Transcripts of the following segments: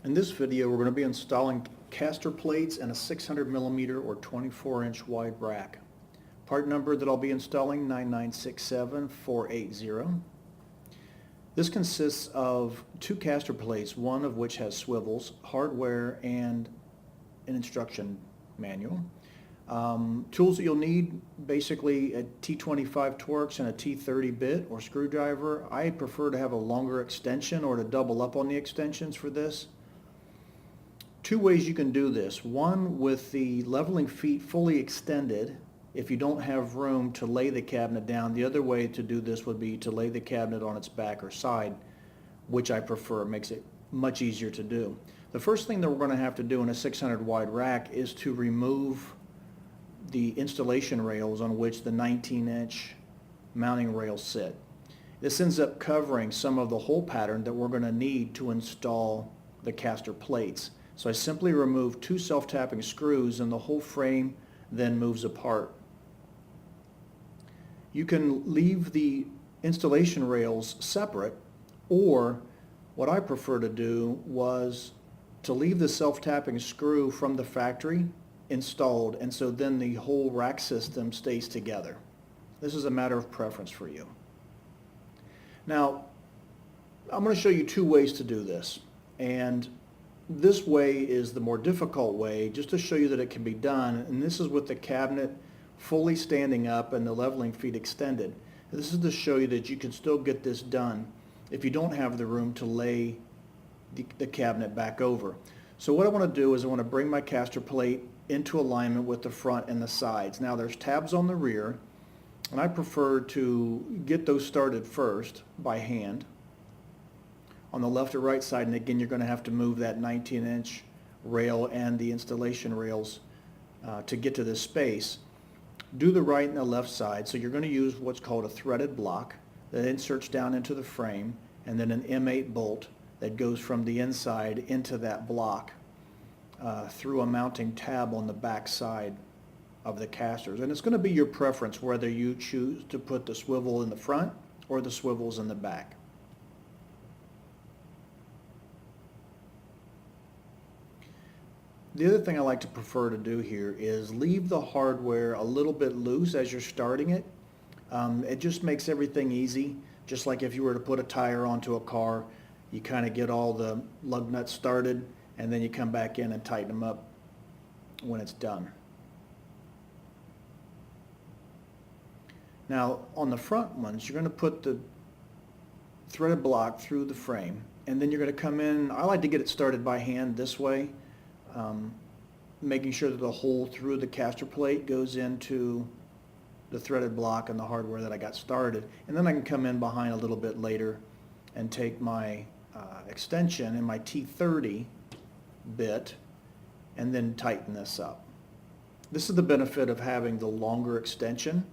In this video, we're going to be installing caster plates and a 600 millimeter or 24-inch wide rack. Part number that I'll be installing, 9967480. This consists of two caster plates, one of which has swivels, hardware, and an instruction manual. Tools that you'll need, basically a T25 Torx and a T30 bit or screwdriver. I prefer to have a longer extension or to double up on the extensions for this. Two ways you can do this. One, with the leveling feet fully extended if you don't have room to lay the cabinet down. The other way to do this would be to lay the cabinet on its back or side, which I prefer. It makes it much easier to do. The first thing that we're going to have to do in a 600 wide rack is to remove the installation rails on which the 19-inch mounting rails sit. This ends up covering some of the hole pattern that we're going to need to install the caster plates. So I simply remove two self-tapping screws and the whole frame then moves apart. You can leave the installation rails separate, or what I prefer to do was to leave the self-tapping screw from the factory installed, and so then the whole rack system stays together. This is a matter of preference for you. Now, I'm going to show you two ways to do this, and this way is the more difficult way, just to show you that it can be done, and this is with the cabinet fully standing up and the leveling feet extended. This is to show you that you can still get this done if you don't have the room to lay the cabinet back over. So what I want to do is I want to bring my caster plate into alignment with the front and the sides. Now there's tabs on the rear, and I prefer to get those started first by hand on the left or right side, and again you're going to have to move that 19-inch rail and the installation rails to get to this space. Do the right and the left side, so you're going to use what's called a threaded block that inserts down into the frame, and then an M8 bolt that goes from the inside into that block through a mounting tab on the back side of the casters. And it's going to be your preference whether you choose to put the swivel in the front or the swivels in the back. The other thing I like to prefer to do here is leave the hardware a little bit loose as you're starting it. It just makes everything easy, just like if you were to put a tire onto a car. You kind of get all the lug nuts started, and then you come back in and tighten them up when it's done. Now on the front ones, you're going to put the threaded block through the frame, and then you're going to come in. I like to get it started by hand this way, making sure that the hole through the caster plate goes into the threaded block and the hardware that I got started, and then I can come in behind a little bit later and take my extension and my T30 bit and then tighten this up. This is the benefit of having the longer extension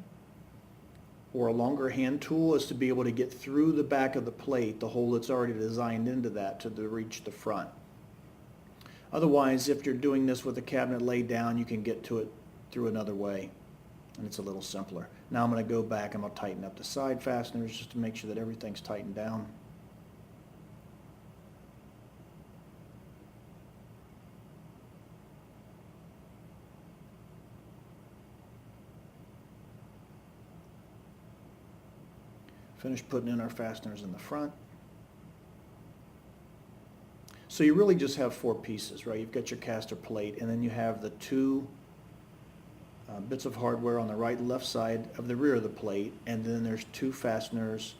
or a longer hand tool, is to be able to get through the back of the plate, the hole that's already designed into that, to reach the front. Otherwise, if you're doing this with the cabinet laid down, you can get to it through another way, and it's a little simpler. Now I'm going to go back and I'll tighten up the side fasteners just to make sure that everything's tightened down. Finish putting in our fasteners in the front. So you really just have four pieces, right? You've got your caster plate, and then you have the two bits of hardware on the right and left side of the rear of the plate, and then there's two fasteners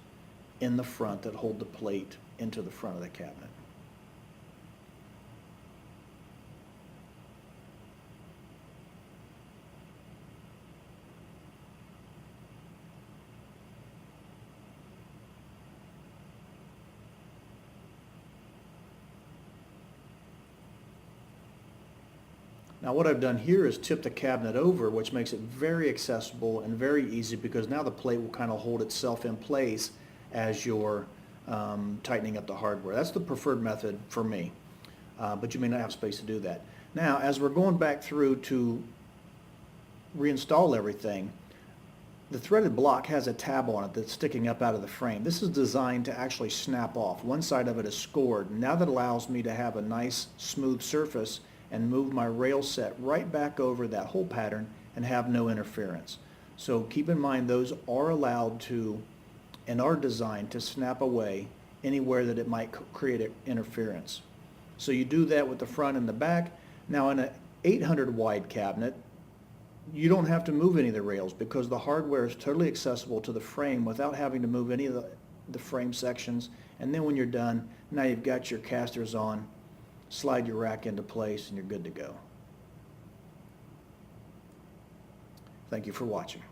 in the front that hold the plate into the front of the cabinet. Now what I've done here is tip the cabinet over, which makes it very accessible and very easy, because now the plate will kind of hold itself in place as you're tightening up the hardware. That's the preferred method for me, but you may not have space to do that. Now as we're going back through to reinstall everything, The threaded block has a tab on it that's sticking up out of the frame. This is designed to actually snap off. One side of it is scored. Now that allows me to have a nice smooth surface and move my rail set right back over that hole pattern and have no interference. So keep in mind those are allowed to and are designed to snap away anywhere that it might create interference. So you do that with the front and the back. Now in an 800 wide cabinet, you don't have to move any of the rails because the hardware is totally accessible to the frame without having to move any of the frame sections. And then when you're done, now you've got your casters on, slide your rack into place, and you're good to go. Thank you for watching.